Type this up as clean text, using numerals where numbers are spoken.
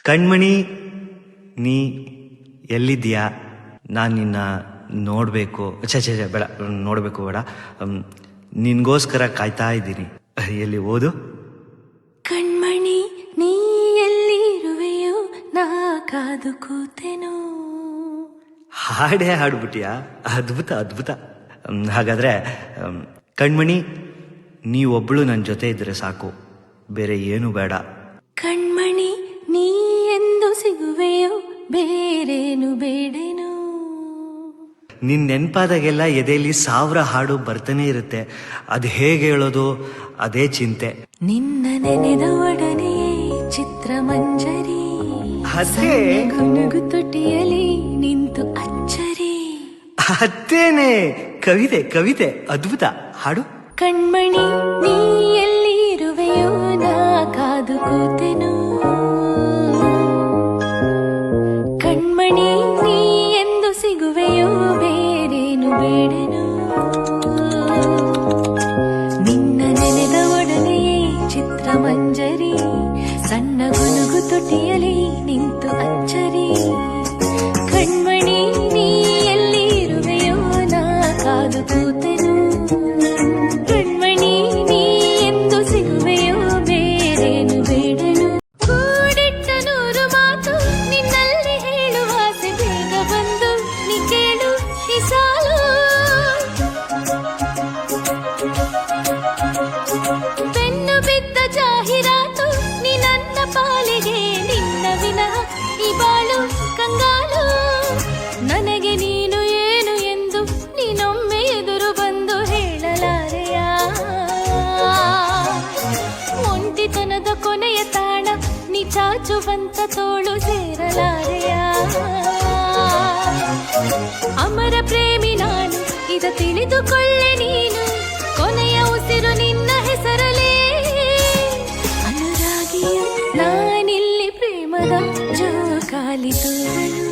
ಕಣ್ಮಣಿ, ನೀ ಎಲ್ಲಿದ್ದೀಯಾ? ನಾನು ನಿನ್ನ ನೋಡಬೇಕು. ಬೇಡ, ನೋಡಬೇಕು ಬೇಡ, ನಿನ್ಗೋಸ್ಕರ ಕಾಯ್ತಾ ಇದ್ದೀನಿ. ಎಲ್ಲಿ ಓದು. ಕಣ್ಮಣಿ, ನೀ ಎಲ್ಲಿ ಇರುವೆಯೋ, ನಾ ಕಾದು ಕೂತೆನೋ. ಹಾಡೇ ಹಾಡ್ಬಿಟ್ಟಿಯಾ? ಅದ್ಭುತ ಅದ್ಭುತ. ಹಾಗಾದ್ರೆ ಕಣ್ಮಣಿ, ನೀವೊಬ್ಳು ನನ್ನ ಜೊತೆ ಇದ್ರೆ ಸಾಕು, ಬೇರೆ ಏನು ಬೇಡ. ಕಣ್ಮಣಿ, ನೀ ಎಂದು ಸಿಗುವೆಯೋ, ಬೇರೇನು ಬೇಡೇನು. ನಿನ್ ನೆನ್ಪಾದಾಗೆಲ್ಲ ಎದೆಯಲ್ಲಿ 1000 ಹಾಡು ಬರ್ತಾನೆ ಇರುತ್ತೆ. ಅದು ಹೇಗೆ ಹೇಳೋದು, ಅದೇ ಚಿಂತೆ. ನಿನ್ನ ನೆನೆದ ಒಡನೆ ಚಿತ್ರಮಂಜರಿ, ಗುನುಗು ತುಟಿಯಲಿ ನಿಂತು ಅಚ್ಚರಿ. ಅತ್ತೇನೆ, ಕವಿತೆ ಕವಿತೆ, ಅದ್ಭುತ. ಹಾಡು. ಕಣ್ಮಣಿ, ನೀ ಎಲ್ಲಿ ಇರುವೆಯೋ, ನಾ ಕಾದು ಕೂತೆನು. ಕಣ್ಮಣಿ, ನೀ ಎಂದು ಸಿಗುವೆಯೋ, ಬೇರೇನು ಬೇಡನು. ನಿನ್ನ ನೆನೆದ ಒಡನೆಯೇ ಚಿತ್ರಮಂಜರಿ, ಸಣ್ಣ ಗುನುಗು ತುಟಿಯಲಿ ನಿಂತು ಅಚ್ಚರಿ. ಕಣ್ಮಣಿ, ನೀ ಎಲ್ಲಿ ಇರುವೆಯೋ, ನಾ ಕಾದು ಕೂತೆನು. ಕಣ್ಮಣಿ, ನೀ ಎಂದು ಸಿಗುವೆಯೋ, ಬೇರೇನು ಬೇಡನು. ಕೂಡಿಟ್ಟ 100 ಮಾತು ನಿನ್ನಲ್ಲಿ ಹೇಳುವ ಆಸೆ, ಬೇಗ ಬಂದು ನೀ ಕೇಳು ಈ ಸಾಲು. ಬೆನ್ನು ಬಿದ್ದ ಜಾಹೀರಾತು ನೀ ನನ್ನ ಪಾಲಿಗೆ, ನಿನ್ನ ವಿನಃ ಈ ಬಾಳು ಕಂಗಾಲು. ನನಗೆ ನೀನು ಏನು ಎಂದು ನೀನೊಮ್ಮೆ ಎದುರು ಬಂದು ಹೇಳಲಾರೆಯ. ಒಂಟಿತನದ ಕೊನೆಯ ತಾಣ ನೀ ಚಾಚುವಂತ ತೋಳು ಸೇರಲಾರೆಯ. ಅಮರ ಪ್ರೇಮಿ ನಾನು, ಇದ ತಿಳಿದುಕೊಳ್ಳೆ ನೀನು, ಕೊನೆಯ ಉಸಿರು ನಿನ್ನ ಹೆಸರಲೇ. ಅನುರಾಗಿಯು ನಾನಿಲ್ಲಿ ಪ್ರೇಮದ ಜೋಕಾಲಿ ತೋರಲು.